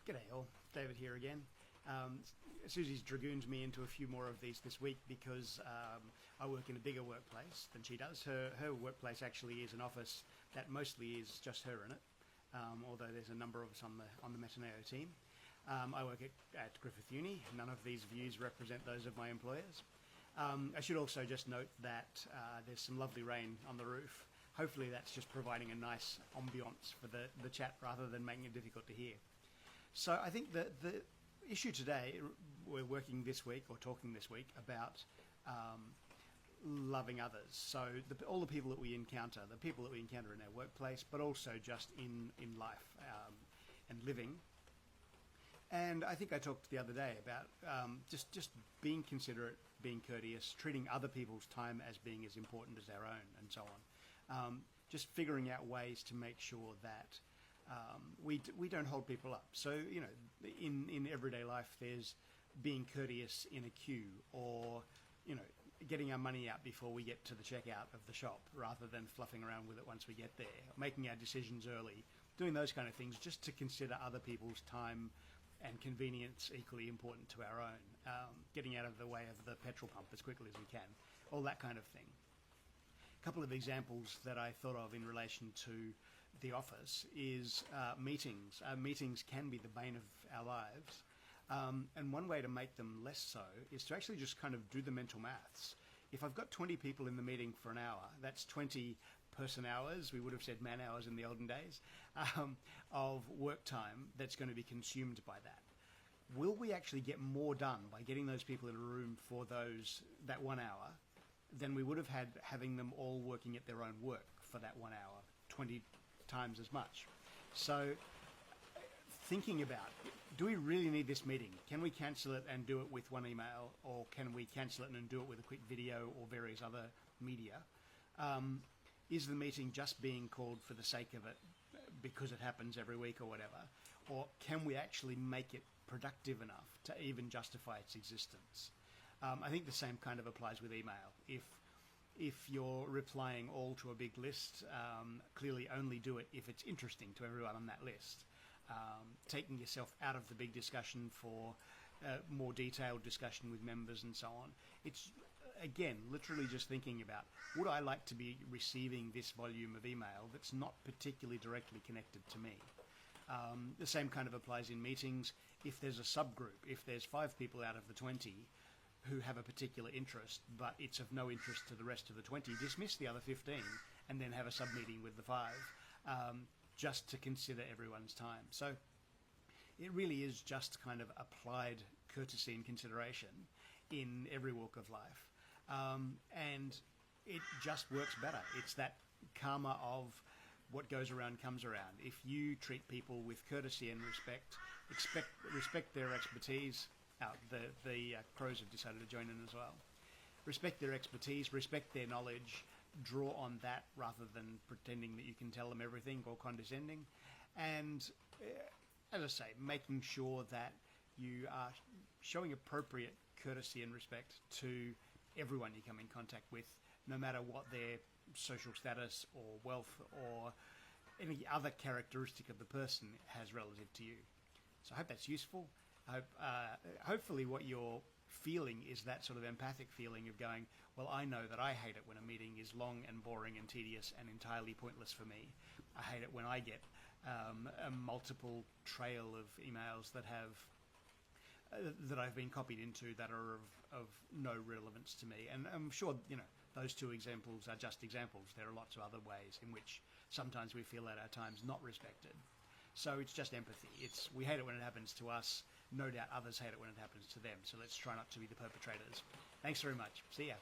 G'day all, David here again. Susie's dragooned me into a few more of these this week because I work in a bigger workplace than she does. Her workplace actually is an office that mostly is just her in it, although there's a number of us on the Metaneo team. I work at Griffith Uni. None of these views represent those of my employers. I should also just note that there's some lovely rain on the roof. Hopefully that's just providing a nice ambiance for the chat rather than making it difficult to hear. So I think that the issue today, we're working this week or talking this week about loving others. So all the people that we encounter, the people that we encounter in our workplace, but also just in life and living. And I think I talked the other day about just being considerate, being courteous, treating other people's time as being as important as our own, and so on. Just figuring out ways to make sure that we don't hold people up. So, you know, in everyday life, there's being courteous in a queue, or, you know, getting our money out before we get to the checkout of the shop, rather than fluffing around with it once we get there, making our decisions early, doing those kind of things, just to consider other people's time and convenience equally important to our own, getting out of the way of the petrol pump as quickly as we can, all that kind of thing. A couple of examples that I thought of in relation to the office is meetings. Meetings can be the bane of our lives, and one way to make them less so is to actually just kind of do the mental maths. If I've got 20 people in the meeting for an hour, that's 20 person hours, we would have said man hours in the olden days, of work time that's going to be consumed by that. Will we actually get more done by getting those people in a room for that 1 hour than we would have had having them all working at their own work for that 1 hour, 20 times as much? So thinking about, do we really need this meeting? Can we cancel it and do it with one email, or can we cancel it and do it with a quick video or various other media? Is the meeting just being called for the sake of it because it happens every week or whatever? Or can we actually make it productive enough to even justify its existence? I think the same kind of applies with email. If you're replying all to a big list, clearly only do it if it's interesting to everyone on that list. Taking yourself out of the big discussion for more detailed discussion with members and so on. It's, again, literally just thinking about, would I like to be receiving this volume of email that's not particularly directly connected to me? The same kind of applies in meetings. If there's a subgroup, if there's 5 people out of the 20 who have a particular interest, but it's of no interest to the rest of the 20, dismiss the other 15 and then have a sub-meeting with the 5, just to consider everyone's time. So it really is just kind of applied courtesy and consideration in every walk of life. And it just works better. It's that karma of what goes around comes around. If you treat people with courtesy and respect their expertise. The crows have decided to join in as well. Respect their expertise, respect their knowledge, draw on that rather than pretending that you can tell them everything or condescending. And as I say, making sure that you are showing appropriate courtesy and respect to everyone you come in contact with, no matter what their social status or wealth or any other characteristic of the person has relative to you. So I hope that's useful. Hopefully what you're feeling is that sort of empathic feeling of going, well, I know that I hate it when a meeting is long and boring and tedious and entirely pointless for me. I hate it when I get a multiple trail of emails that have that I've been copied into that are of no relevance to me. And I'm sure, you know, those 2 examples are just examples. There are lots of other ways in which sometimes we feel at our times not respected. So it's just empathy. We hate it when it happens to us. No doubt others hate it when it happens to them. So let's try not to be the perpetrators. Thanks very much. See ya.